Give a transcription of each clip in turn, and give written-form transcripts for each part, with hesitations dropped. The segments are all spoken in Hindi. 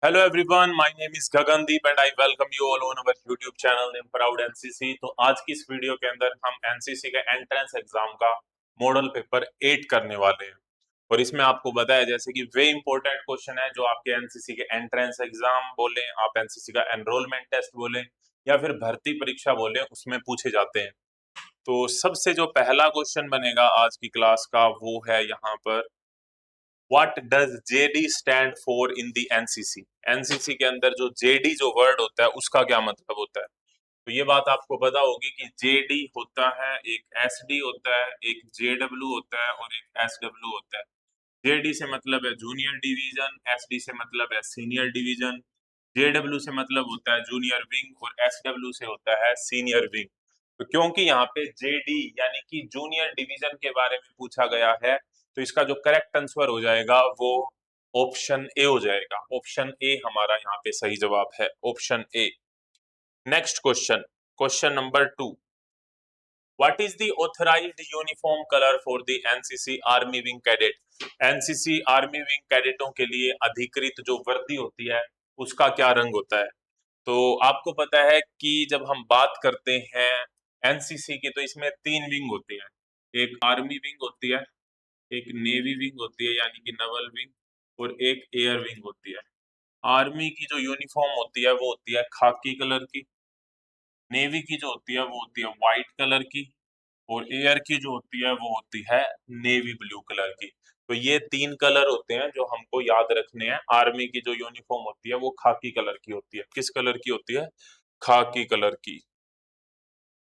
Hello everyone, my name is Gagandeep and I welcome you all on our YouTube channel named Proud NCC। तो आज की इस वीडियो के अंदर हम एनसीसी के एंट्रेंस एग्जाम का मॉडल पेपर 8 करने वाले हैं। और इसमें आपको बताया जैसे कि वे इंपॉर्टेंट क्वेश्चन है जो आपके एनसीसी के एंट्रेंस एग्जाम बोले, आप एनसीसी का एनरोलमेंट टेस्ट बोले या फिर भर्ती परीक्षा बोले, उसमें पूछे जाते हैं। तो सबसे जो पहला क्वेश्चन बनेगा आज की क्लास का वो है यहाँ पर, what does JD stand for in the NCC. NCC के अंदर जो जेडी जो वर्ड होता है उसका क्या मतलब होता है। तो ये बात आपको पता होगी कि जेडी होता है, एक एसडी होता है, एक जेडब्ल्यू होता है और एक एसडब्ल्यू होता है। जेडी से मतलब है जूनियर डिवीजन, एसडी से मतलब है सीनियर डिवीजन, जेडब्ल्यू से मतलब होता है जूनियर विंग और एसडब्ल्यू से होता है सीनियर विंग। तो क्योंकि यहाँ पे जेडी यानी कि जूनियर डिवीजन के बारे में पूछा गया है, तो इसका जो करेक्ट आंसर हो जाएगा वो ऑप्शन ए हो जाएगा। ऑप्शन ए हमारा यहाँ पे सही जवाब है, option A. Next question, question number 2, what is the authorised uniform colour for the NCC army wing cadet. NCC army wing कैडेटों के लिए अधिकृत जो वर्दी होती है उसका क्या रंग होता है। तो आपको पता है कि जब हम बात करते हैं एनसीसी की तो इसमें 3 विंग होती है। एक आर्मी विंग होती है, एक नेवी विंग होती है यानी कि नवल विंग, और एक एयर विंग होती है। आर्मी की जो यूनिफॉर्म होती है वो होती है खाकी कलर की, नेवी की जो होती है वो होती है व्हाइट कलर की, और एयर की जो होती है वो होती है नेवी ब्लू कलर की। तो ये 3 कलर होते हैं जो हमको याद रखने हैं। आर्मी की जो यूनिफॉर्म होती है वो खाकी कलर की होती है। किस कलर की होती है? खाकी कलर की।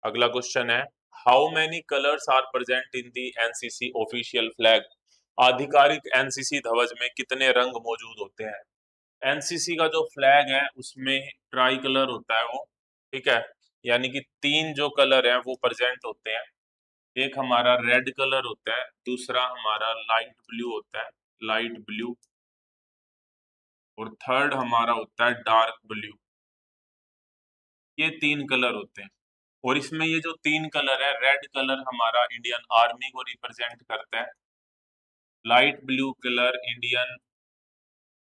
अगला क्वेश्चन है, how many colours are present in the NCC official flag. आधिकारिक एनसीसी ध्वज में कितने रंग मौजूद होते हैं। एनसीसी का जो फ्लैग है उसमें ट्राई कलर होता है वो, ठीक है, यानी कि 3 जो कलर हैं वो प्रेजेंट होते हैं। एक हमारा रेड कलर होता है, दूसरा हमारा लाइट ब्लू होता है, लाइट ब्लू, और थर्ड हमारा होता है डार्क ब्लू। ये 3 कलर होते हैं। और इसमें ये जो 3 कलर है, रेड कलर हमारा इंडियन आर्मी को रिप्रेजेंट करता है, light blue colour Indian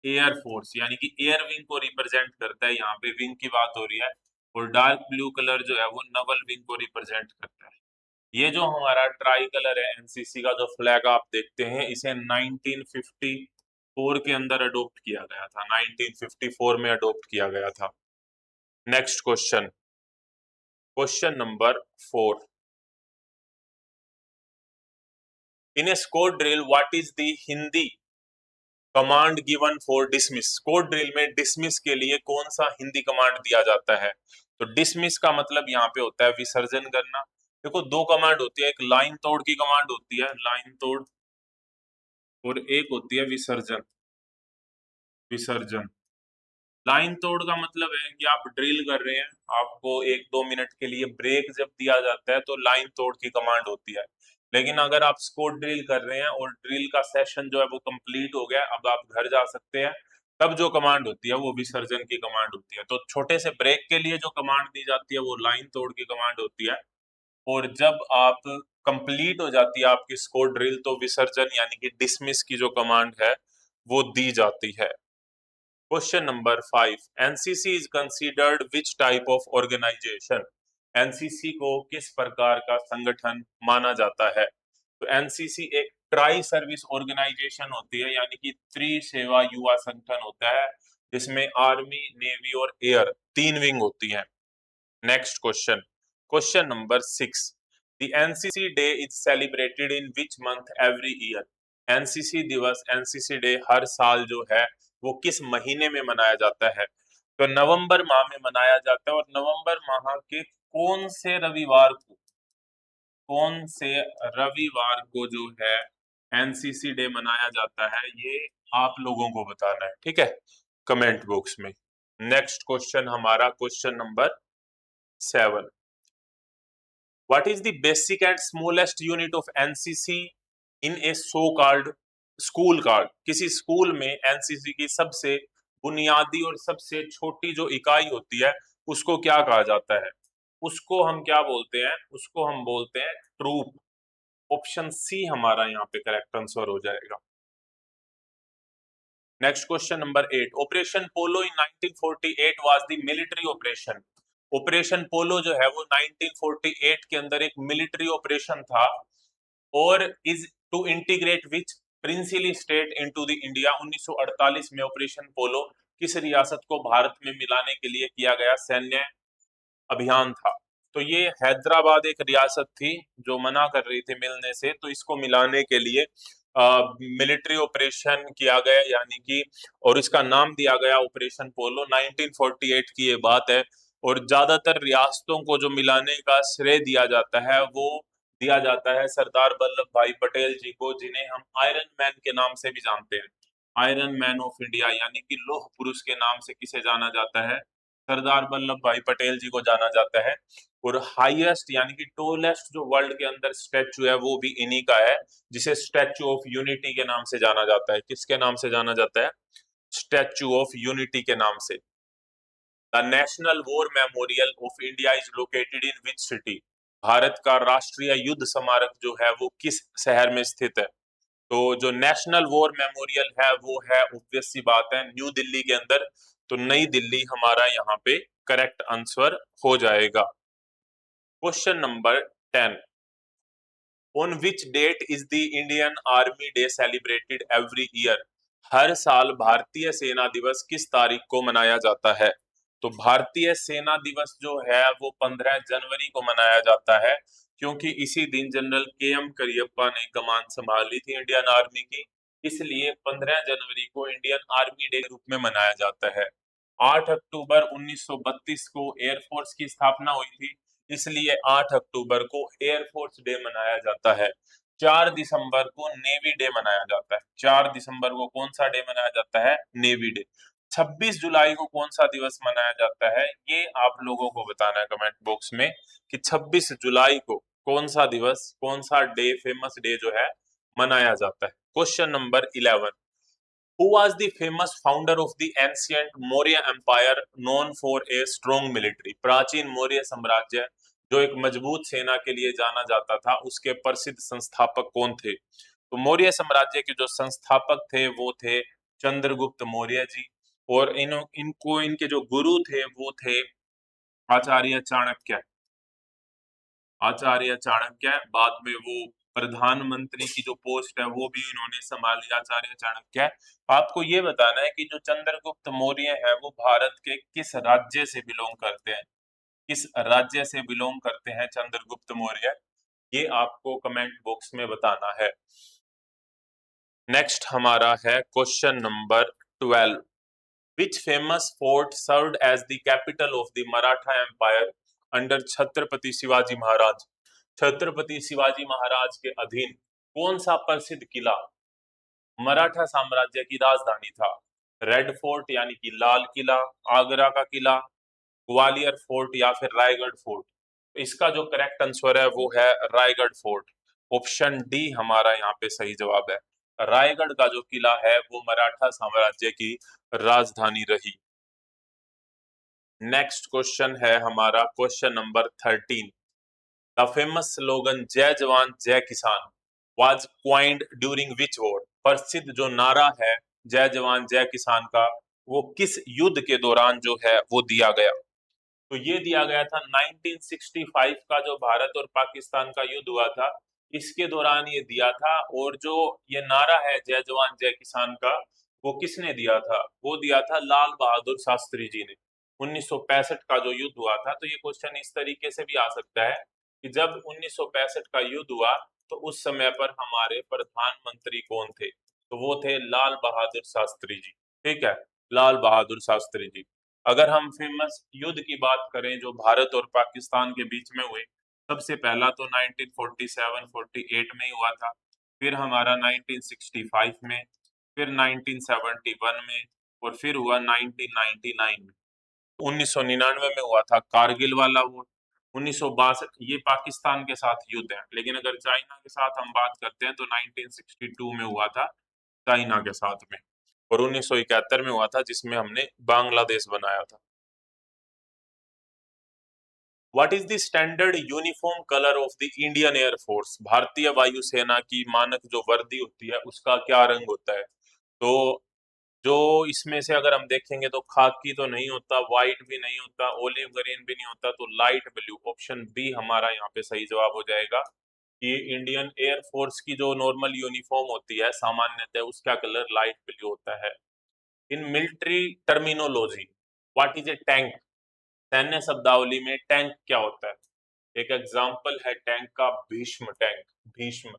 air force यानी कि एयर विंग को रिप्रेजेंट करता है, यहाँ पे विंग की बात हो रही है, और डार्क ब्लू कलर जो है वो नवल विंग को रिप्रेजेंट करता है। ये जो हमारा ट्राई कलर है एनसीसी का जो फ्लैग आप देखते हैं, इसे 1954 के अंदर अडॉप्ट किया गया था, 1954 में अडॉप्ट किया गया था। Next question, question number 4, in A squad drill what is the Hindi command given for dismiss. Squad drill में डिसमिस के लिए कौन सा हिंदी कमांड दिया जाता है। तो डिसमिस का मतलब यहाँ पे होता है विसर्जन करना। देखो 2 कमांड होती है, एक लाइन तोड़ की कमांड होती है, लाइन तोड़, और एक होती है विसर्जन। विसर्जन, लाइन तोड़ का मतलब है कि आप ड्रिल कर रहे हैं, आपको 1-2 मिनट के लिए ब्रेक जब दिया जाता है तो लाइन तोड़ की कमांड होती है। लेकिन अगर आप स्क्वाड ड्रिल कर रहे हैं और ड्रिल का सेशन जो है वो कंप्लीट हो गया, अब आप घर जा सकते हैं, तब जो कमांड होती है वो विसर्जन की कमांड होती है। तो छोटे से ब्रेक के लिए जो कमांड दी जाती है वो लाइन तोड़ की कमांड होती है, और जब आप कंप्लीट हो जाती है आपकी स्क्वाड ड्रिल तो विसर्जन यानी कि डिसमिस की जो कमांड है वो दी जाती है। Question number 5, NCC is considered which type of organisation. NCC को किस प्रकार का संगठन माना जाता है। तो एनसीसी एक ट्राई सर्विस ऑर्गेनाइजेशन होती है, यानी कि त्रिसेवा युवा संगठन होता है, जिसमें आर्मी, नेवी और एयर 3 विंग होती हैं। Next question, question number 6, the NCC day is celebrated in which month every year. NCC दिवस, एनसीसी डे हर साल जो है वो किस महीने में मनाया जाता है। तो नवंबर माह में मनाया जाता है, और नवंबर माह के कौन से रविवार को, कौन से रविवार को जो है एनसीसी डे मनाया जाता है, ये आप लोगों को बताना है, ठीक है, कमेंट बॉक्स में। नेक्स्ट क्वेश्चन हमारा question number 7, what is the basic and smallest unit of NCC in a so called school card. किसी स्कूल में एनसीसी की सबसे बुनियादी और सबसे छोटी जो इकाई होती है उसको क्या कहा जाता है। उसको हम क्या बोलते हैं, उसको हम बोलते हैं ट्रूप। ऑप्शन सी हमारा यहाँ पे करेक्ट आंसर हो जाएगा। Next question number 8, Operation Polo in 1948 was the military operation. Operation Polo जो है वो 1948 के अंदर एक मिलिट्री ऑपरेशन था और is to integrate which princely state into the India. 1948 में ऑपरेशन पोलो किस रियासत को भारत में मिलाने के लिए किया गया सैन्य अभियान था। तो ये हैदराबाद एक रियासत थी जो मना कर रही थी मिलने से, तो इसको मिलाने के लिए मिलिट्री ऑपरेशन किया गया, यानी कि और इसका नाम दिया गया ऑपरेशन पोलो। 1948 की ये बात है और ज्यादातर रियासतों को जो मिलाने का श्रेय दिया जाता है वो दिया जाता है सरदार वल्लभ भाई पटेल जी को, जिन्हें हम आयरन मैन के नाम से भी जानते हैं। आयरन मैन ऑफ इंडिया, यानी कि लौह पुरुष के नाम से किसे जाना जाता है? सरदार वल्लभ भाई पटेल जी को जाना जाता है। और हाईएस्ट यानी कि टोलेस्ट जो वर्ल्ड के अंदर स्टैचू है वो भी इन्हीं का है, जिसे स्टैचू ऑफ यूनिटी के नाम से जाना जाता है। किसके नाम से जाना जाता है? स्टैचू ऑफ यूनिटी के नाम से। The national war memorial of India is located in which city. Bharat का राष्ट्रीय युद्ध स्मारक जो है वो किस शहर में स्थित है? तो जो नेशनल वॉर मेमोरियल है वो है, ऑब्वियस सी बात है, न्यू दिल्ली के अंदर। तो नई दिल्ली हमारा यहाँ पे करेक्ट आंसर हो जाएगा। Question number 10, on which date is the Indian army day celebrated every year. हर साल भारतीय सेना दिवस किस तारीख को मनाया जाता है? तो भारतीय सेना दिवस जो है वो 15 जनवरी को मनाया जाता है, क्योंकि इसी दिन जनरल के एम करियप्पा ने कमान संभाली थी इंडियन आर्मी की। इसलिए 15 जनवरी को इंडियन आर्मी डे के रूप में मनाया जाता है। 8 अक्टूबर 1932 को एयरफोर्स की स्थापना हुई थी, इसलिए 8 अक्टूबर को एयरफोर्स डे मनाया जाता है। 4 दिसंबर को नेवी डे मनाया जाता है। 4 दिसंबर को कौन सा डे मनाया जाता है? Navy day. 26 जुलाई को कौन सा दिवस मनाया जाता है? ये आप लोगों को बताना है कमेंट बॉक्स में कि 26 जुलाई को कौन सा दिवस, कौन सा डे, फेमस डे जो है मनाया जाता है। Question number 11, Who was the famous founder of the ancient Maurya Empire known for a strong military? प्राचीन मौर्य साम्राज्य जो एक मजबूत सेना के लिए जाना जाता था, उसके प्रसिद्ध संस्थापक कौन थे? तो मौर्य साम्राज्य के जो संस्थापक थे वो थे चंद्रगुप्त मौर्य जी। और इनको इनके जो गुरु थे वो थे आचार्य चाणक्य। आचार्य चाणक्य, बाद में वो प्रधानमंत्री की जो पोस्ट है वो भी इन्होंने संभाली, आचार्य चाणक्य। आपको ये बताना है कि जो चंद्रगुप्त मौर्य है वो भारत के किस राज्य से बिलोंग करते हैं? किस राज्य से बिलोंग करते हैं चंद्रगुप्त मौर्य? ये आपको कमेंट बॉक्स में बताना है। नेक्स्ट हमारा है question number 12, Which famous fort served as the capital of the Maratha Empire under Chhatrapati Shivaji Maharaj? Chhatrapati Shivaji Maharaj के अधीन कौन सा प्रसिद्ध किला मराठा साम्राज्य की राजधानी था? रेड फोर्ट यानी कि लाल किला, आगरा का किला, ग्वालियर फोर्ट या फिर रायगढ़ फोर्ट? तो इसका जो करेक्ट आंसर है वो है रायगढ़ फोर्ट। ऑप्शन डी हमारा यहाँ पे सही जवाब है। रायगढ़ का जो किला है वो मराठा साम्राज्य की राजधानी रही। नेक्स्ट क्वेश्चन है हमारा question number 13, the famous slogan Jai Jawan Jai Kisan was coined during which war. प्रसिद्ध जो नारा है जय जवान जय किसान का वो किस युद्ध के दौरान जो है वो दिया गया? तो ये दिया गया था 1965 का जो भारत और पाकिस्तान का युद्ध हुआ था, इसके दौरान ये दिया था। और जो ये नारा है जय जवान जय किसान का वो किसने दिया था? वो दिया था लाल बहादुर शास्त्री जी ने। 1965 का जो युद्ध हुआ था, तो ये क्वेश्चन इस तरीके से भी आ सकता है कि जब 1965 का युद्ध हुआ तो उस समय पर हमारे प्रधानमंत्री कौन थे? तो वो थे लाल बहादुर शास्त्री जी। ठीक है, लाल बहादुर शास्त्री जी। अगर हम फेमस युद्ध की बात करें जो भारत और पाकिस्तान के बीच में हुए, सबसे पहला तो 1947-48 में ही हुआ था, फिर हमारा 1965 में, फिर 1971 में, और फिर हुआ 1999 में। 1999 में हुआ था कारगिल वाला वॉर। 1962 ये पाकिस्तान के साथ युद्ध है, लेकिन अगर चाइना के साथ हम बात करते हैं तो 1962 में हुआ था चाइना के साथ में। और 1971 में हुआ था जिसमें हमने बांग्लादेश बनाया था। What is the standard uniform colour of the Indian air force. भारतीय वायुसेना की मानक जो वर्दी होती है उसका क्या रंग होता है? तो जो इसमें से अगर हम देखेंगे तो खाकी तो नहीं होता, व्हाइट भी नहीं होता, ओलिव ग्रीन भी नहीं होता, तो लाइट ब्लू, ऑप्शन बी हमारा यहाँ पे सही जवाब हो जाएगा कि इंडियन एयर फोर्स की जो नॉर्मल यूनिफॉर्म होती है सामान्यतः उसका कलर लाइट ब्लू होता है। In military terminology, what is a tank? सैन्य शब्दावली में टैंक क्या होता है? एक एग्जाम्पल है टैंक का भीष्म टैंक। भीष्म,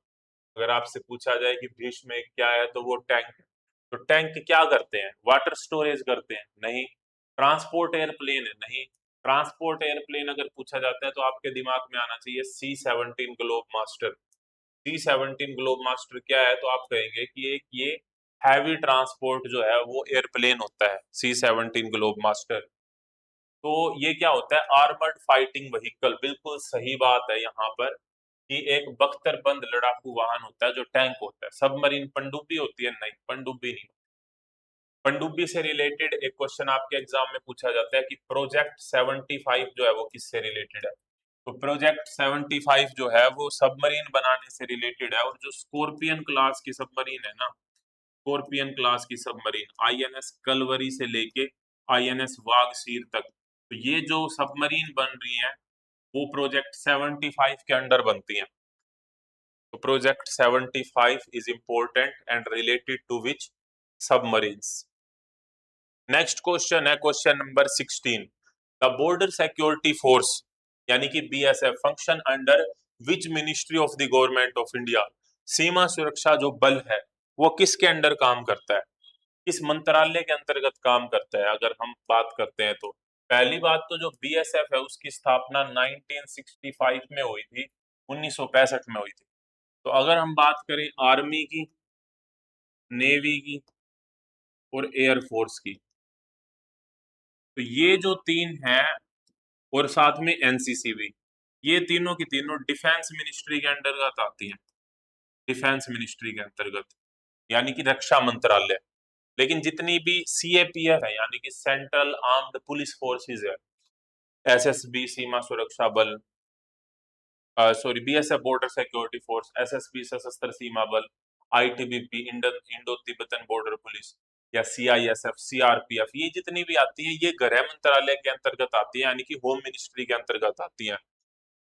अगर आपसे पूछा जाए कि भीष्म एक क्या है तो वो टैंक है। तो टैंक क्या करते हैं? वाटर स्टोरेज करते हैं? नहीं। ट्रांसपोर्ट एयरप्लेन है? नहीं। ट्रांसपोर्ट एयरप्लेन अगर पूछा जाता है तो आपके दिमाग में आना चाहिए C-17 globe master. C-17 globe master क्या है? तो आप कहेंगे कि एक ये हैवी ट्रांसपोर्ट जो है वो एयरप्लेन होता है C-17 ग्लोब मास्टर। तो ये क्या होता है? Armoured fighting vehicle. बिल्कुल सही बात है यहाँ पर कि एक बख्तरबंद लड़ाकू वाहन होता है जो टैंक होता है। सबमरीन पनडुब्बी होती है? नहीं, पनडुब्बी नहीं। पनडुब्बी से रिलेटेड एक क्वेश्चन आपके एग्जाम में पूछा जाता है कि प्रोजेक्ट 75 जो है वो किससे रिलेटेड है? तो प्रोजेक्ट 75 जो है वो सबमरीन बनाने से रिलेटेड है। और जो स्कॉर्पियन क्लास की सबमरीन है ना, स्कॉर्पियन क्लास की सबमरीन INS कलवरी से लेके INS वागसीर तक, तो ये जो सबमरीन बन रही है वो प्रोजेक्ट 75 के अंडर बनती हैं। तो project 75 is important and related to which? Submarines. Next question है question number 16। The border security force यानी कि BSF function under which ministry of the government of India? सीमा सुरक्षा जो बल है वो किसके अंडर काम करता है? किस मंत्रालय के अंतर्गत काम करता है? अगर हम बात करते हैं तो पहली बात तो जो BSF है उसकी स्थापना 1965 में हुई थी, 1965 में हुई थी। तो अगर हम बात करें आर्मी की, नेवी की और एयर फोर्स की, तो ये जो तीन हैं और साथ में NCC भी, ये तीनों की तीनों डिफेंस मिनिस्ट्री के अंतर्गत आती हैं। डिफेंस मिनिस्ट्री के अंतर्गत यानी कि रक्षा मंत्रालय। लेकिन जितनी भी CAPF है यानी कि सेंट्रल आर्म्ड पुलिस फोर्सेस है, SSB सीमा सुरक्षा बल, sorry BSF border security force, SSB सशस्त्र सीमा बल, ITBP Indo Tibetan border police, या CISF, CRPF, ये जितनी भी आती है ये गृह मंत्रालय के अंतर्गत आती है यानी कि होम मिनिस्ट्री के अंतर्गत आती है।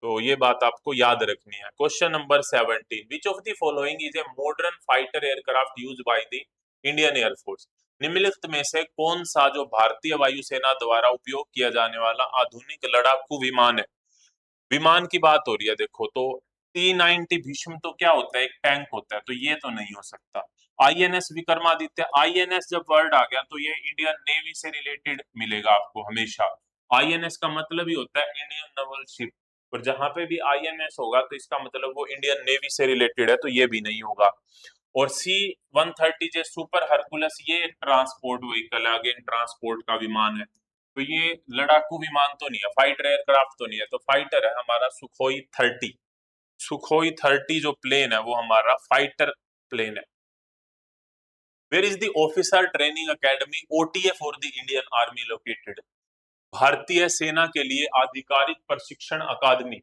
तो ये बात आपको याद रखनी है। Question number 17। Which of the following is a modern fighter aircraft used by the Indian air force? निम्नलिखित में से कौन सा जो भारतीय वायुसेना द्वारा उपयोग किया जाने वाला आधुनिक लड़ाकू विमान है? विमान की बात हो रही है देखो, तो T-90 भीष्म तो क्या होता है? एक टैंक होता है, तो ये तो नहीं हो सकता। INS विक्रमादित्य, INS जब वर्ड आ गया तो ये इंडियन नेवी से रिलेटेड मिलेगा आपको हमेशा। INS का मतलब ही होता है इंडियन नेवल शिप, और जहां पे भी INS होगा तो इसका मतलब वो इंडियन नेवी से रिलेटेड है, तो ये भी नहीं होगा। और C-130J सुपर हरकुलस ये ट्रांसपोर्ट व्हीकल है, अगेन ट्रांसपोर्ट का विमान है। तो ये लड़ाकू विमान तो नहीं है, फाइटर एयरक्राफ्ट तो नहीं है, तो फाइटर है हमारा सुखोई 30। सुखोई 30 जो प्लेन है वो हमारा फाइटर प्लेन है। Where is the officer training academy OTA for the Indian army located? भारतीय सेना के लिए आधिकारिक प्रशिक्षण अकादमी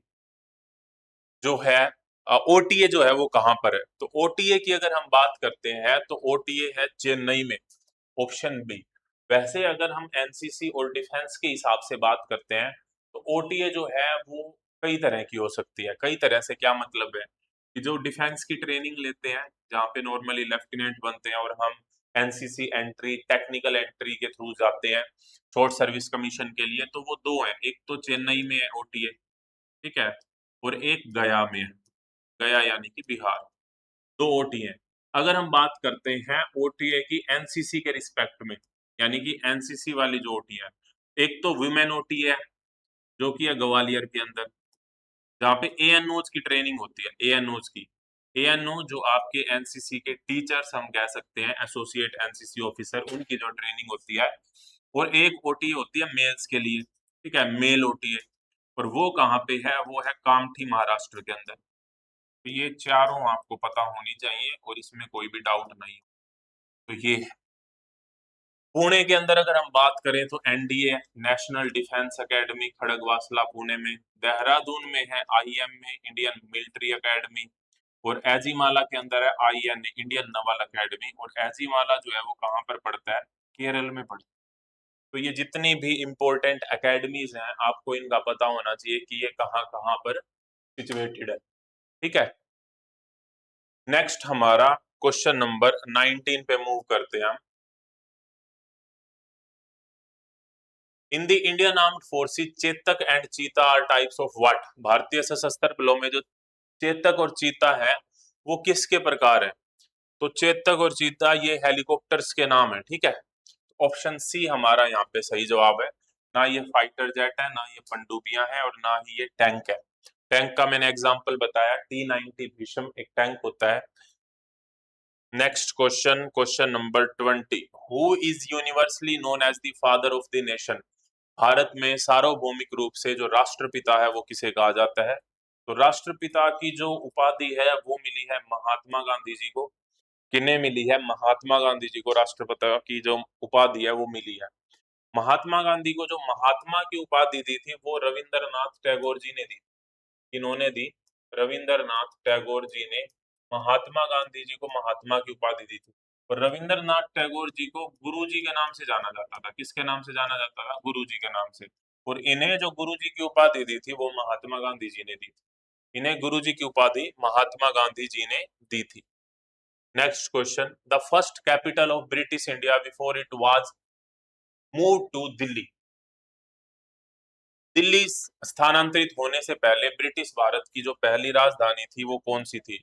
जो है, OTA जो है वो कहां पर है? तो OTA की अगर हम बात करते हैं तो OTA है चेन्नई में, ऑप्शन बी। वैसे अगर हम NCC और डिफेंस के हिसाब से बात करते हैं तो OTA जो है वो कई तरह की हो सकती है। कई तरह से क्या मतलब है कि जो डिफेंस की ट्रेनिंग लेते हैं जहाँ पे नॉर्मली लेफ्टिनेंट बनते हैं, और हम NCC एंट्री, टेक्निकल एंट्री के थ्रू जाते हैं शॉर्ट सर्विस कमीशन के लिए, तो वो दो हैं। एक तो चेन्नई में है OTA, ठीक है, और एक गया में है। गया यानी कि बिहार। दो OTA हैं। अगर हम बात करते हैं OTA की NCC के रिस्पेक्ट में, यानी कि NCC वाली जो OTA है, एक तो वुमेन OTA है जो कि है ग्वालियर के अंदर, जहाँ पे ANOs की ट्रेनिंग होती है। ANOs की, ANO जो आपके NCC के टीचर्स हम कह सकते हैं, एसोसिएट NCC ऑफिसर, उनकी जो ट्रेनिंग होती है। और एक OTA होती है मेल्स के लिए, ठीक है, मेल OTA, और वो कहाँ पे है? वो है कामठी महाराष्ट्र के अंदर। तो ये चारों आपको पता होनी चाहिए और इसमें कोई भी डाउट नहीं। तो ये पुणे के अंदर अगर हम बात करें तो NDA, national defence academy Khadakwasla Pune में। देहरादून में है IMA, इंडियन मिलिट्री एकेडमी। और एजीमाला के अंदर है INA, इंडियन नवल अकेडमी, और एजीमाला जो है वो कहाँ पर पड़ता है? केरल में पड़ता है। तो ये जितनी भी इम्पोर्टेंट एकेडमीज हैं आपको इनका पता होना चाहिए कि ये कहाँ कहाँ पर सिचुएटेड है। ठीक है, नेक्स्ट हमारा क्वेश्चन नंबर 19 पे मूव करते हैं हम। In the Indian armed forces Chetak and चीता आर टाइप्स ऑफ व्हाट? भारतीय सशस्त्र बलों में जो चेतक और चीता है वो किसके प्रकार है? तो चेतक और चीता ये हेलीकॉप्टर्स के नाम है। ठीक है, ऑप्शन सी हमारा यहाँ पे सही जवाब है। ना ये फाइटर जेट है, ना ये पनडुब्बियां हैं, और ना ही ये टैंक है। टैंक का मैंने एग्जांपल बताया, T-90 भीष्म एक टैंक होता है। Next question, question number 20, who is universally known as the father of the nation? Bharat में सार्वभौमिक रूप से जो राष्ट्रपिता है वो किसे कहा जाता है? तो राष्ट्रपिता की जो उपाधि है वो मिली है महात्मा गांधी जी को। किन्हें मिली है? महात्मा गांधी जी को राष्ट्रपिता की जो उपाधि है वो मिली है। महात्मा गांधी को जो महात्मा की उपाधि दी थी वो रविंद्रनाथ टैगोर जी ने दी। इन्होंने दी, रविंद्रनाथ टैगोर जी ने महात्मा गांधी जी को महात्मा की उपाधि दी थी। और रविंद्रनाथ टैगोर जी को गुरु जी के नाम से जाना जाता था। किसके नाम से जाना जाता था? गुरु जी के नाम से। और इन्हें जो गुरु जी की उपाधि दी थी वो महात्मा गांधी जी ने दी थी। इन्हें गुरु जी की उपाधि महात्मा गांधी जी ने दी थी। Next question, the first capital of British India before it was move to Delhi? Delhi स्थानांतरित होने से पहले ब्रिटिश भारत की जो पहली राजधानी थी वो कौन सी थी?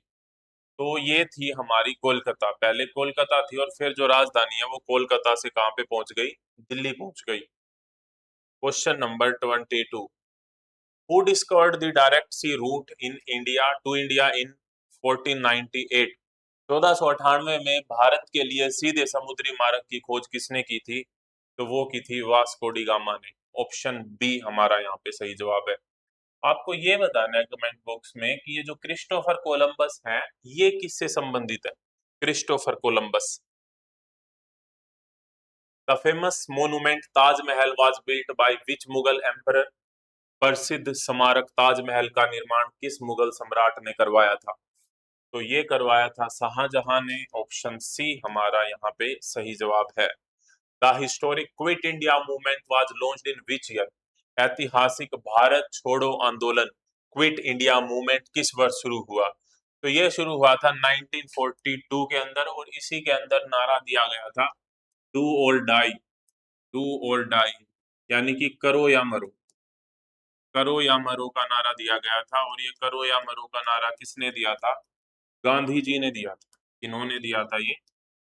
तो ये थी हमारी कोलकाता। पहले कोलकाता थी और फिर जो राजधानी है वो कोलकाता से कहाँ पे पहुंच गई? दिल्ली पहुंच गई। Question number 22, who discovered the direct sea route in India to India in 1498? 1498 में भारत के लिए सीधे समुद्री मार्ग की खोज किसने की थी? तो वो की थी वास्को डी गामा ने। ऑप्शन बी हमारा यहाँ पे सही जवाब है। आपको ये बताना है कमेंट बॉक्स में कि ये जो क्रिस्टोफर कोलंबस है ये किससे संबंधित है? Christopher Columbus. The famous monument Taj Mahal was built by which Mughal emperor? प्रसिद्ध स्मारक ताजमहल का निर्माण किस मुगल सम्राट ने करवाया था? तो ये करवाया था शाहजहां ने। ऑप्शन सी हमारा यहाँ पे सही जवाब है। The historic quit India movement was launched in which year? ऐतिहासिक भारत छोड़ो आंदोलन क्विट इंडिया मूवमेंट किस वर्ष शुरू हुआ? तो ये शुरू हुआ था 1942 के अंदर, और इसी के अंदर नारा दिया गया था डू और डाई। डू और डाई यानी कि करो या मरो। करो या मरो का नारा दिया गया था, और ये करो या मरो का नारा किसने दिया था? गांधी जी ने दिया था। इन्होंने दिया था ये,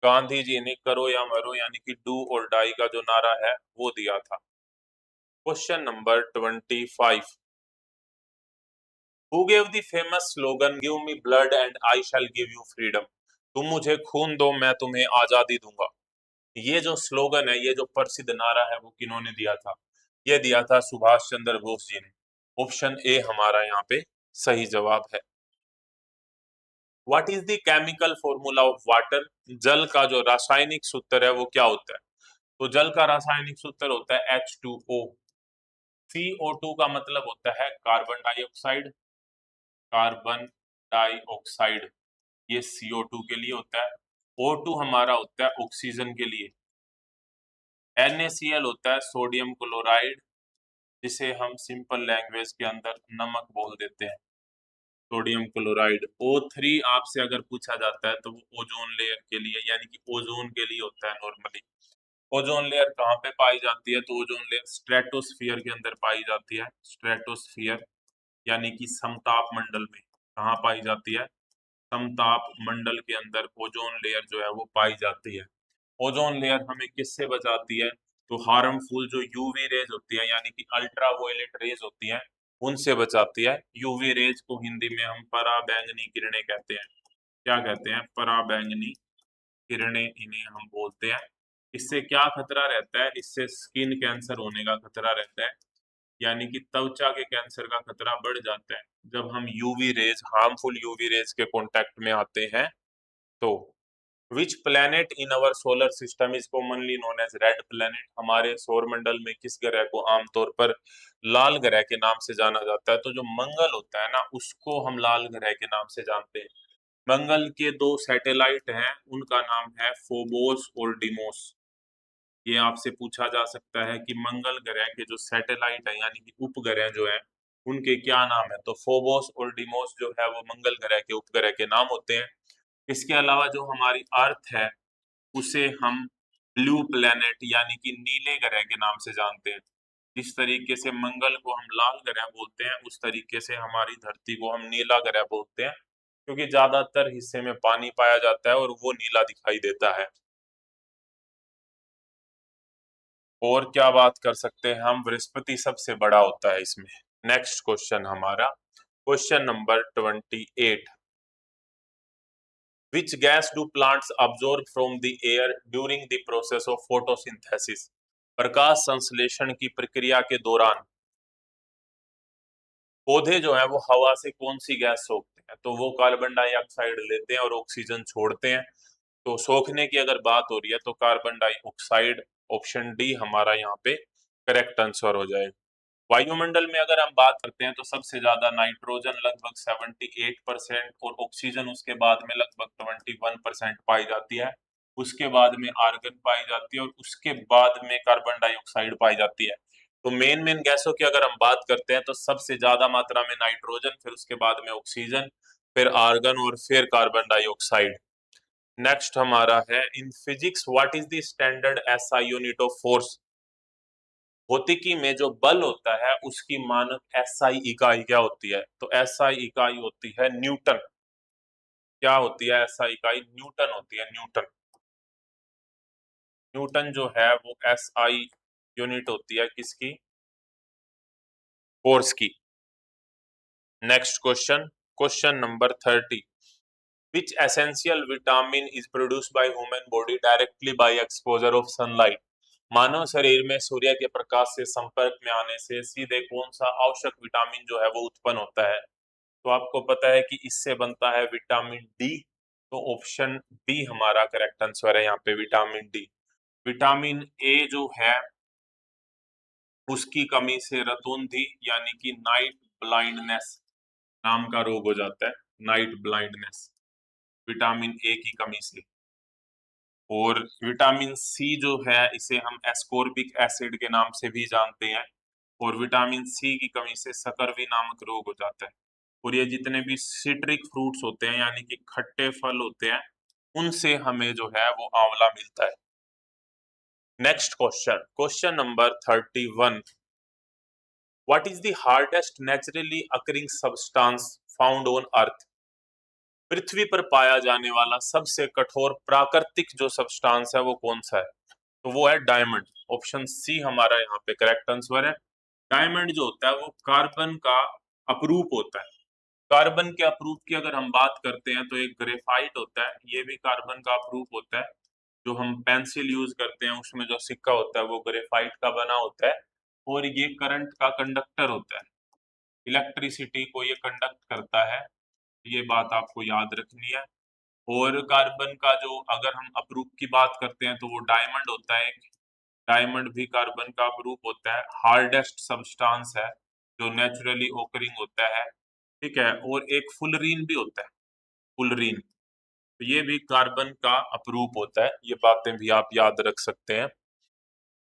गांधी जी ने करो या मरो यानी कि डू और डाई का जो नारा है वो दिया था। Question number 25, who gave the famous slogan give me blood and I shell give you freedom? तुम मुझे खून दो मैं तुम्हें आजादी दूंगा। ये जो स्लोगन है, ये जो प्रसिद्ध नारा है वो किन्होंने दिया था? ये दिया था सुभाष चंद्र बोस जी ने। ऑप्शन ए हमारा यहाँ पे सही जवाब है। What is the chemical formula of water? जल का जो रासायनिक सूत्र है वो क्या होता है? तो जल का रासायनिक सूत्र होता है H2O। CO2 का मतलब होता है कार्बन डाइऑक्साइड। कार्बन डाइऑक्साइड ये CO2 के लिए होता है। O2 हमारा होता है ऑक्सीजन के लिए। NaCl होता है सोडियम क्लोराइड, जिसे हम सिंपल लैंग्वेज के अंदर नमक बोल देते हैं, सोडियम क्लोराइड। O3 आपसे अगर पूछा जाता है तो वो ओजोन लेयर के लिए यानी कि ओजोन के लिए होता है नॉर्मली। ओजोन लेयर कहाँ पे पाई जाती है? तो ओजोन लेयर स्ट्रेटोस्फियर के अंदर पाई जाती है। स्ट्रेटोस्फियर यानी कि समताप मंडल में। कहाँ पाई जाती है? समताप मंडल के अंदर ओजोन लेयर जो है वो पाई जाती है। ओजोन लेयर हमें किससे बचाती है? तो हार्मफुल जो यूवी रेज होती है यानी कि अल्ट्रा वायलेट रेज होती हैं उनसे बचाती है। यूवी रेज को हिंदी में हम पराबैंगनी किरणें कहते हैं। क्या कहते हैं? पराबैंगनी किरणें इन्हें हम बोलते हैं। इससे क्या खतरा रहता है? इससे स्किन कैंसर होने का खतरा रहता है, यानी कि त्वचा के कैंसर का खतरा बढ़ जाता है जब हम UV rays, harmful UV rays के कांटेक्ट में आते हैं। तो which planet in our solar system is commonly known as red planet? हमारे सौर मंडल में किस ग्रह को आमतौर पर लाल ग्रह के नाम से जाना जाता है? तो जो मंगल होता है ना उसको हम लाल ग्रह के नाम से जानते हैं। मंगल के दो सैटेलाइट हैं, उनका नाम है फोबोस और डिमोस। ये आपसे पूछा जा सकता है कि मंगल ग्रह के जो सैटेलाइट है यानी कि उपग्रह जो है उनके क्या नाम है। तो फोबोस और डिमोस जो है वो मंगल ग्रह के उपग्रह के नाम होते हैं। इसके अलावा जो हमारी अर्थ है उसे हम ब्लू प्लेनेट यानी कि नीले ग्रह के नाम से जानते हैं। जिस तरीके से मंगल को हम लाल ग्रह बोलते हैं उस तरीके से हमारी धरती को हम नीला ग्रह बोलते हैं, क्योंकि ज्यादातर हिस्से में पानी पाया जाता है और वो नीला दिखाई देता है। और क्या बात कर सकते हैं हम, बृहस्पति सबसे बड़ा होता है इसमें। नेक्स्ट क्वेश्चन हमारा question number 28। Which gas do plants absorb from the air during the process of photosynthesis? प्रकाश संश्लेषण की प्रक्रिया के दौरान पौधे जो है वो हवा से कौन सी गैस सोखते हैं? तो वो कार्बन डाइऑक्साइड लेते हैं और ऑक्सीजन छोड़ते हैं। तो सोखने की अगर बात हो रही है तो कार्बन डाइऑक्साइड, ऑप्शन डी हमारा यहाँ पे करेक्ट आंसर हो जाएगा। वायुमंडल में अगर हम बात करते हैं तो सबसे ज्यादा नाइट्रोजन लगभग 78% और ऑक्सीजन उसके बाद में लगभग 21% पाई जाती है। उसके बाद में आर्गन पाई जाती है और उसके बाद में कार्बन डाइऑक्साइड पाई जाती है। तो मेन मेन गैसों की अगर हम बात करते हैं तो सबसे ज्यादा मात्रा में नाइट्रोजन, फिर उसके बाद में ऑक्सीजन, फिर आर्गन और फिर कार्बन डाइऑक्साइड। नेक्स्ट हमारा है in physics what is the standard SI unit of force? भौतिकी में जो बल होता है उसकी मानक एसआई इकाई क्या होती है? तो एसआई इकाई होती है न्यूटन। क्या होती है एसआई इकाई? न्यूटन होती है, न्यूटन। न्यूटन जो है वो एसआई यूनिट होती है किसकी? फोर्स की। Next question, question number 30। Which essential vitamin is produced by human body directly by exposure of sunlight? मानव शरीर में सूर्य के प्रकाश से संपर्क में आने से सीधे कौन सा आवश्यक विटामिन जो है वो उत्पन्न होता है? तो आपको पता है कि इससे बनता है विटामिन डी। तो ऑप्शन बी हमारा करेक्ट आंसर है यहाँ पे, विटामिन डी। विटामिन ए जो है उसकी कमी से रतौंधी यानी कि नाइट ब्लाइंडनेस नाम का रोग हो जाता है, नाइट ब्लाइंडनेस, विटामिन ए की कमी से। और विटामिन सी जो है इसे हम एस्कॉर्बिक एसिड के नाम से भी जानते हैं, और विटामिन सी की कमी से सकरवी नामक रोग हो जाता है। और ये जितने भी सिट्रिक फ्रूट्स होते हैं यानी कि खट्टे फल होते हैं उनसे हमें जो है वो आंवला मिलता है। Next question, question number 31। What is the hardest naturally occurring substance found on earth? पृथ्वी पर पाया जाने वाला सबसे कठोर प्राकृतिक जो सब्सटेंस है वो कौन सा है? तो वो है डायमंड। ऑप्शन सी हमारा यहाँ पे करेक्ट आंसर है। डायमंड जो होता है वो कार्बन का अपरूप होता है। कार्बन के अपरूप की अगर हम बात करते हैं तो एक ग्रेफाइट होता है, ये भी कार्बन का अपरूप होता है। जो हम पेंसिल यूज करते हैं उसमें जो सिक्का होता है वो ग्रेफाइट का बना होता है। और ये करंट का कंडक्टर होता है, इलेक्ट्रिसिटी को ये कंडक्ट करता है। ये बात आपको याद रखनी है। और कार्बन का जो अगर हम अपरूप की बात करते हैं तो वो डायमंड होता है। डायमंड भी कार्बन का अपरूप होता है, हार्डेस्ट सब्सटेंस है जो नेचुरली ओकरिंग होता है। ठीक है, और एक फुलरीन भी होता है, फुलरीन, तो ये भी कार्बन का अपरूप होता है। ये बातें भी आप याद रख सकते हैं,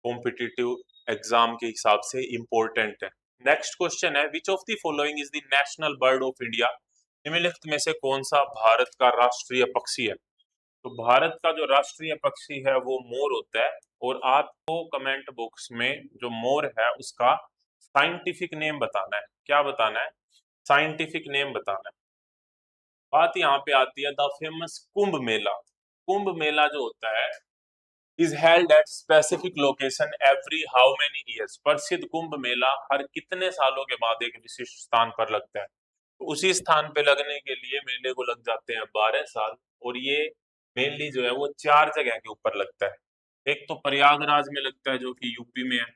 कॉम्पिटिटिव एग्जाम के हिसाब से इंपॉर्टेंट है। नेक्स्ट क्वेश्चन है विच of the following is the national bird of India? निम्नलिखित में से कौन सा भारत का राष्ट्रीय पक्षी है? तो भारत का जो राष्ट्रीय पक्षी है वो मोर होता है। और आपको कमेंट बॉक्स में जो मोर है उसका साइंटिफिक नेम बताना है। क्या बताना है? साइंटिफिक नेम बताना है। बात यहाँ पे आती है द फेमस कुंभ मेला। कुंभ मेला जो होता है is held at specific location every how many years? प्रसिद्ध कुंभ मेला हर कितने सालों के बाद एक विशिष्ट स्थान पर लगता है? तो उसी स्थान पे लगने के लिए मेले को लग जाते हैं 12 साल। और ये मेनली जो है वो 4 जगह के ऊपर लगता है। एक तो प्रयागराज में लगता है जो कि यूपी में है,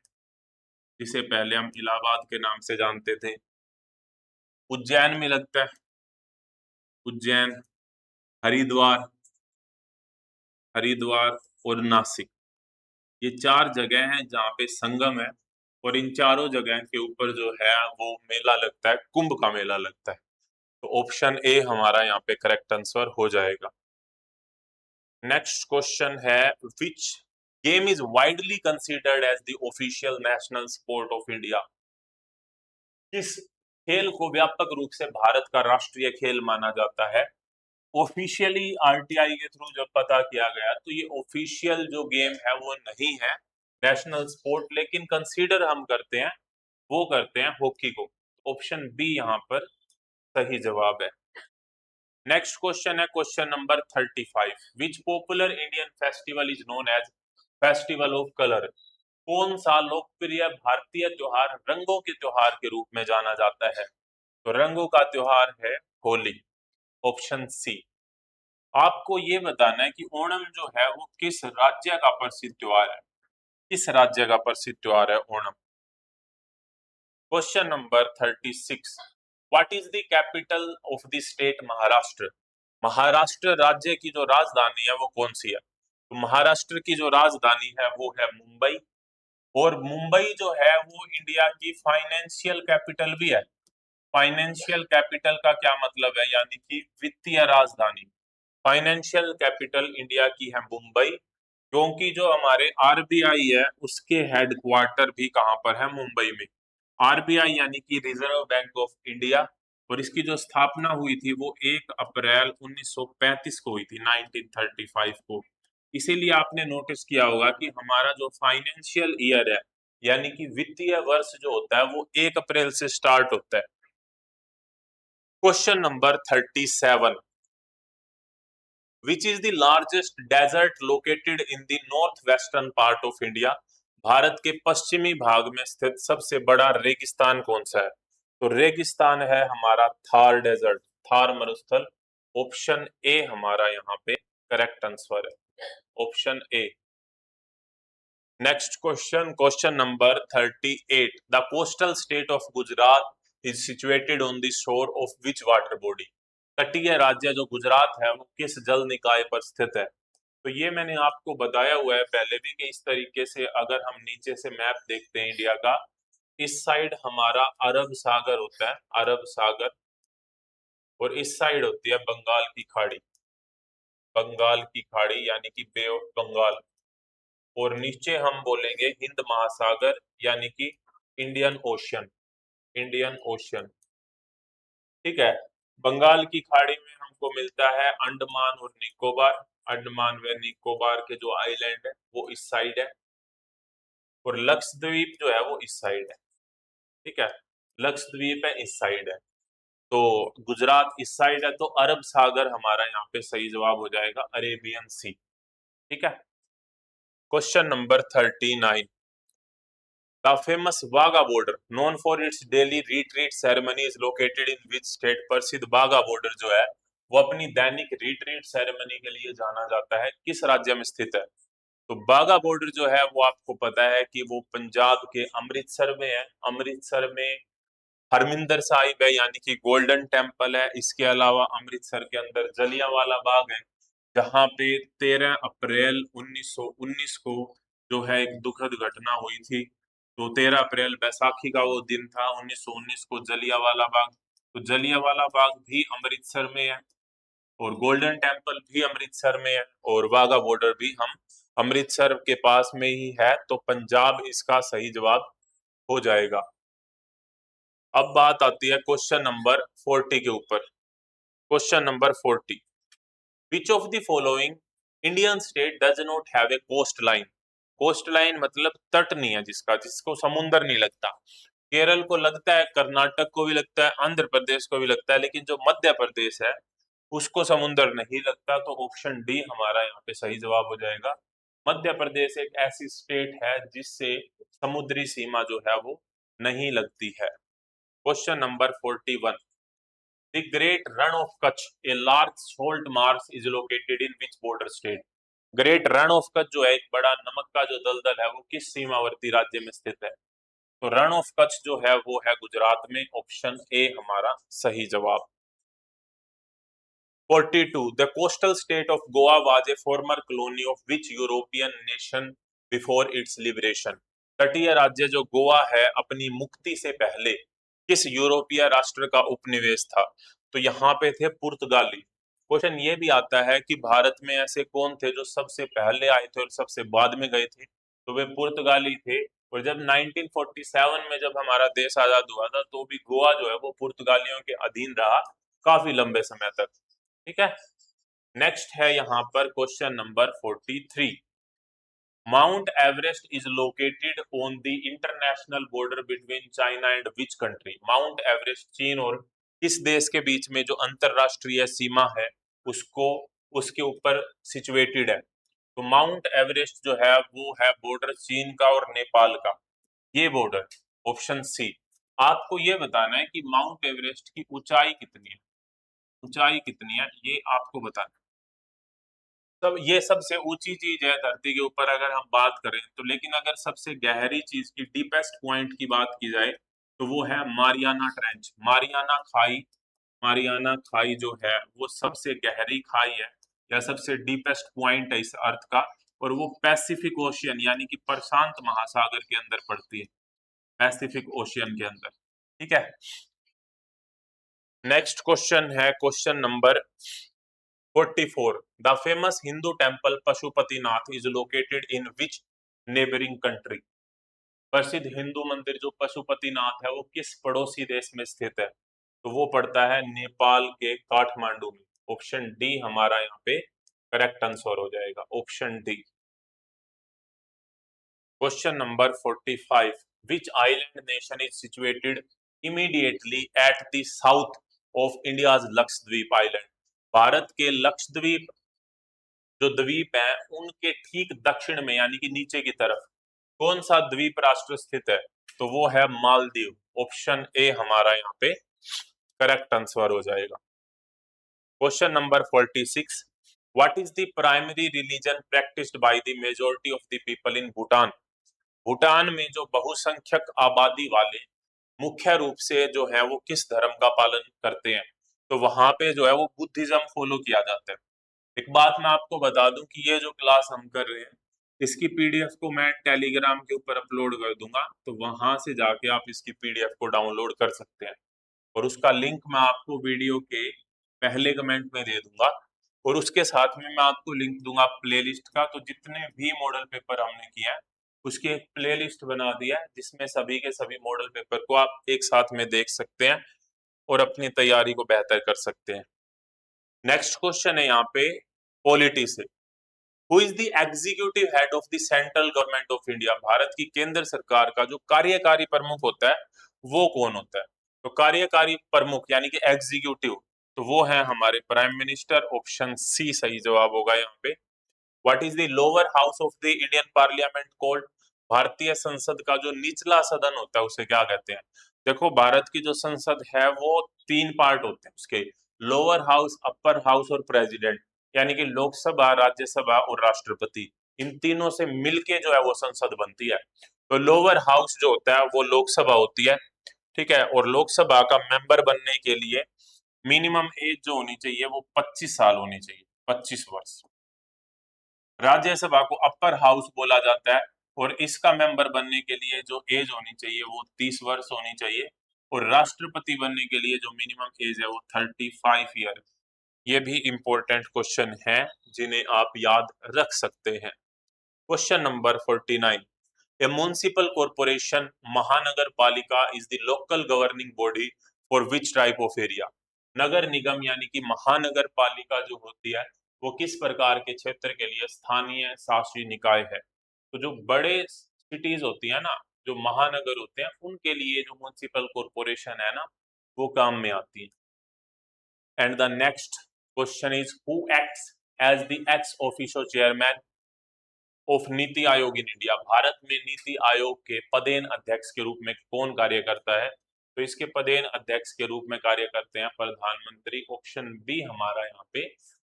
जिसे पहले हम इलाहाबाद के नाम से जानते थे। उज्जैन में लगता है, उज्जैन, हरिद्वार, हरिद्वार और नासिक। ये 4 जगह हैं जहाँ पे संगम है। और इन चारों जगह के ऊपर जो है वो मेला लगता है, कुंभ का मेला लगता है। तो ऑप्शन ए हमारा यहाँ पे करेक्ट आंसर हो जाएगा। नेक्स्ट क्वेश्चन है, which game is widely considered as the official national sport of India? किस खेल को व्यापक रूप से भारत का राष्ट्रीय खेल माना जाता है? ऑफिशियली आरटीआई के थ्रू जब पता किया गया तो ये ऑफिशियल जो गेम है वो नहीं है नेशनल स्पोर्ट, लेकिन कंसीडर हम करते हैं, वो करते हैं हॉकी को। ऑप्शन बी यहाँ पर सही जवाब है। नेक्स्ट क्वेश्चन है question number 35, which popular Indian festival is known as festival of colour? कौन सा लोकप्रिय भारतीय त्योहार रंगों के त्योहार के रूप में जाना जाता है? तो रंगों का त्योहार है होली, ऑप्शन सी। आपको ये बताना है कि ओणम जो है वो किस राज्य का प्रसिद्ध त्योहार है, किस राज्य का प्रसिद्ध त्योहार है Onam. Question number 36, what is the capital of the state Maharashtra? Maharashtra राज्य की जो राजधानी है वो कौन सी है? तो महाराष्ट्र की जो राजधानी है वो है मुंबई, और मुंबई जो है वो इंडिया की फाइनेंशियल कैपिटल भी है। फाइनेंशियल कैपिटल का क्या मतलब है, यानी कि वित्तीय राजधानी। फाइनेंशियल कैपिटल इंडिया की है मुंबई, क्योंकि जो हमारे आरबीआई है उसके हेडक्वार्टर भी कहाँ पर है, मुंबई में। आरबीआई यानी कि रिजर्व बैंक ऑफ इंडिया, और इसकी जो स्थापना हुई थी वो 1 अप्रैल 1935 को हुई थी, 1935 को। इसीलिए आपने नोटिस किया होगा कि हमारा जो फाइनेंशियल ईयर है यानी कि वित्तीय वर्ष जो होता है वो 1 अप्रैल से स्टार्ट होता है। Question number 37, which is the largest desert located in the northwestern part of India? Bharat के पश्चिमी भाग में स्थित सबसे बड़ा रेगिस्तान कौन सा है? तो रेगिस्तान है हमारा थार डेजर्ट, थार मरुस्थल। ऑप्शन ए हमारा यहाँ पे करेक्ट आंसर है, option A. Next question, question number 38, the coastal state of Gujarat is situated on the shore of which water body? तटीय राज्य जो गुजरात है वो किस जल निकाय पर स्थित है? तो ये मैंने आपको बताया हुआ है पहले भी कि इस तरीके से अगर हम नीचे से मैप देखते हैं इंडिया का, इस साइड हमारा अरब सागर होता है, अरब सागर, और इस साइड होती है बंगाल की खाड़ी, बंगाल की खाड़ी यानी कि बे ऑफ बंगाल, और नीचे हम बोलेंगे हिंद महासागर यानी कि इंडियन ओशियन, इंडियन ओशियन। ठीक है, बंगाल की खाड़ी में हमको मिलता है अंडमान और निकोबार, अंडमान व निकोबार के जो आइलैंड है वो इस साइड है, और लक्षद्वीप जो है वो इस साइड है। ठीक है, लक्षद्वीप है इस साइड है, तो गुजरात इस साइड है, तो अरब सागर हमारा यहाँ पे सही जवाब हो जाएगा, अरेबियन सी। ठीक है, question number 39, the famous Wagah border known for its daily retreat ceremony is located in which state? प्रसिद्ध वाघा बॉर्डर जो है वो अपनी दैनिक रिट्रीट सेरेमनी के लिए जाना जाता है, किस राज्य में स्थित है? तो बाघा बॉर्डर जो है वो आपको पता है कि वो पंजाब के अमृतसर में है। अमृतसर में हरमिंदर साहिब है यानी कि गोल्डन टेम्पल है। इसके अलावा अमृतसर के अंदर जलियांवाला बाग है, जहाँ पे 13 अप्रैल 1919 को जो है एक दुखद घटना हुई थी। तो 13 अप्रैल बैसाखी का वो दिन था 1919 को, जलियांवाला बाग। तो जलियांवाला बाग भी अमृतसर में है, और गोल्डन टेम्पल भी अमृतसर में है, और वाघा बॉर्डर भी हम अमृतसर के पास में ही है, तो पंजाब इसका सही जवाब हो जाएगा। अब बात आती है क्वेश्चन नंबर 40 के ऊपर। Question number 40, which of the following Indian state does not have a coast line? Coast line मतलब तट नहीं है जिसका, जिसको समुंदर नहीं लगता। केरल को लगता है, कर्नाटक को भी लगता है, आंध्र प्रदेश को भी लगता है, लेकिन जो मध्य प्रदेश है उसको समुंदर नहीं लगता, तो ऑप्शन डी हमारा यहाँ पे सही जवाब हो जाएगा। मध्य प्रदेश एक ऐसी स्टेट है जिससे समुद्री सीमा जो है वो नहीं लगती है। Question number 41, the great run of Kutch a large salt Marsh is located in which border state? Great run of Kutch जो है एक बड़ा नमक का जो दलदल है वो किस सीमावर्ती राज्य में स्थित है? तो रन ऑफ कच्छ जो है वो है गुजरात में, ऑप्शन ए हमारा सही जवाब। 42, the coastal state of Goa was a former colony of which European nation before its liberation? तटीय राज्य जो गोवा है अपनी मुक्ति से पहले किस यूरोपीय राष्ट्र का उपनिवेश था? तो यहाँ पे थे पुर्तगाली। क्वेश्चन ये भी आता है कि भारत में ऐसे कौन थे जो सबसे पहले आए थे और सबसे बाद में गए थे, तो वे पुर्तगाली थे। और जब 1947 में जब हमारा देश आजाद हुआ था तो भी गोवा जो है वो पुर्तगालियों के अधीन रहा काफी लंबे समय तक। ठीक है, नेक्स्ट है यहाँ पर question number 43। Mount Everest is located on the international border between China and which country. Mount Everest चीन और किस देश के बीच में जो अंतरराष्ट्रीय सीमा है उसको उसके ऊपर सिचुएटेड है। तो माउंट एवरेस्ट जो है वो है बॉर्डर चीन का और नेपाल का, ये बॉर्डर। Option C. आपको ये बताना है कि माउंट एवरेस्ट की ऊंचाई कितनी है, ऊंचाई कितनी है ये आपको बताना है। तब ये सबसे ऊंची चीज है धरती के ऊपर अगर हम बात करें तो, लेकिन अगर सबसे गहरी चीज की डीपेस्ट पॉइंट की बात की जाए तो वो है मारियाना ट्रेंच, मारियाना खाई। मारियाना खाई जो है वो सबसे गहरी खाई है या सबसे डीपेस्ट पॉइंट है इस अर्थ का, और वो पैसिफिक ओशियन यानी कि प्रशांत महासागर के अंदर पड़ती है, पैसिफिक ओशियन के अंदर। ठीक है, नेक्स्ट क्वेश्चन है question number 44. The famous Hindu temple Pashupatinath is located in which neighboring country? प्रसिद्ध हिंदू मंदिर जो पशुपतिनाथ है वो किस पड़ोसी देश में स्थित है? तो वो पड़ता है नेपाल के काठमांडू में। ऑप्शन डी हमारा यहाँ पे करेक्ट आंसर हो जाएगा, option D. Question number 45. Which island nation is situated immediately at the south of India's Lakshadweep Island? Bharat के लक्षद्वीप जो द्वीप है उनके ठीक दक्षिण में यानी कि नीचे की तरफ कौन सा द्वीप राष्ट्र स्थित है? तो वो है मालदीव। ऑप्शन ए हमारा यहाँ पे करेक्ट आंसर हो जाएगा। Question number 46. What is the primary religion practised by the majority of the people in Bhutan? Bhutan में जो बहुसंख्यक आबादी वाले मुख्य रूप से जो है वो किस धर्म का पालन करते हैं? तो वहां पे जो है वो बुद्धिज्म फॉलो किया जाता है। एक बात मैं आपको बता दूं कि ये जो क्लास हम कर रहे हैं इसकी पीडीएफ को मैं टेलीग्राम के ऊपर अपलोड कर दूंगा, तो वहां से जाके आप इसकी पीडीएफ को डाउनलोड कर सकते हैं और उसका लिंक मैं आपको वीडियो के पहले कमेंट में दे दूंगा। और उसके साथ में मैं आपको लिंक दूंगा प्लेलिस्ट का, तो जितने भी मॉडल पेपर हमने किए हैं उसकी एक प्लेलिस्ट बना दिया है जिसमें सभी के सभी मॉडल पेपर को आप एक साथ में देख सकते हैं और अपनी तैयारी को बेहतर कर सकते हैं। नेक्स्ट क्वेश्चन है यहाँ पे पॉलिटी से। Who is the executive head of the central government of India? Bharat की केंद्र सरकार का जो कार्यकारी प्रमुख होता है वो कौन होता है? तो कार्यकारी प्रमुख यानी कि एग्जीक्यूटिव, तो वो है हमारे प्राइम मिनिस्टर। ऑप्शन सी सही जवाब होगा यहाँ पे। What is the lower house of the Indian parliament called? भारतीय संसद का जो निचला सदन होता है उसे क्या कहते हैं? देखो भारत की जो संसद है वो तीन पार्ट होते हैं उसके, लोअर हाउस, अपर हाउस और प्रेसिडेंट, यानी कि लोकसभा, राज्यसभा और राष्ट्रपति। इन तीनों से मिलके जो है वो संसद बनती है। तो लोअर हाउस जो होता है वो लोकसभा होती है, ठीक है। और लोकसभा का मेंबर बनने के लिए मिनिमम एज जो होनी चाहिए वो 25 साल होनी चाहिए, 25 वर्ष। राज्यसभा को अपर हाउस बोला जाता है और इसका मेंबर बनने के लिए जो एज होनी चाहिए वो 30 वर्ष होनी चाहिए। और राष्ट्रपति बनने के लिए जो मिनिमम एज है वो 35 ईयर। ये भी इंपॉर्टेंट क्वेश्चन है जिन्हें आप याद रख सकते हैं। Question number 49. A municipal corporation, महानगर पालिका is the local governing body for which type of area? नगर निगम यानी कि महानगर पालिका जो होती है वो किस प्रकार के क्षेत्र के लिए स्थानीय शासी निकाय है? तो जो बड़े सिटीज होती है ना, जो महानगर होते हैं उनके लिए जो म्युनिसिपल कॉर्पोरेशन है ना वो काम में आती है। And the next question is who acts as the ex officio chairman of NITI Aayog in India? Bharat में नीति आयोग के पदेन अध्यक्ष के रूप में कौन कार्य करता है? तो इसके पदेन अध्यक्ष के रूप में कार्य करते हैं प्रधानमंत्री। ऑप्शन बी हमारा यहाँ पे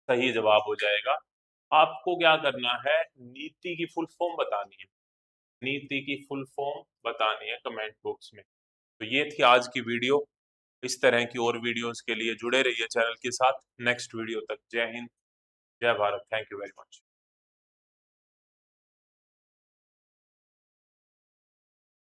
सही जवाब हो जाएगा। आपको क्या करना है, नीति की फुल फॉर्म बतानी है, नीति की फुल फॉर्म बतानी है कमेंट बॉक्स में। तो ये थी आज की वीडियो। इस तरह की और वीडियोस के लिए जुड़े रहिए चैनल के साथ। नेक्स्ट वीडियो तक जय हिंद, जय Bharat. Thank you very much.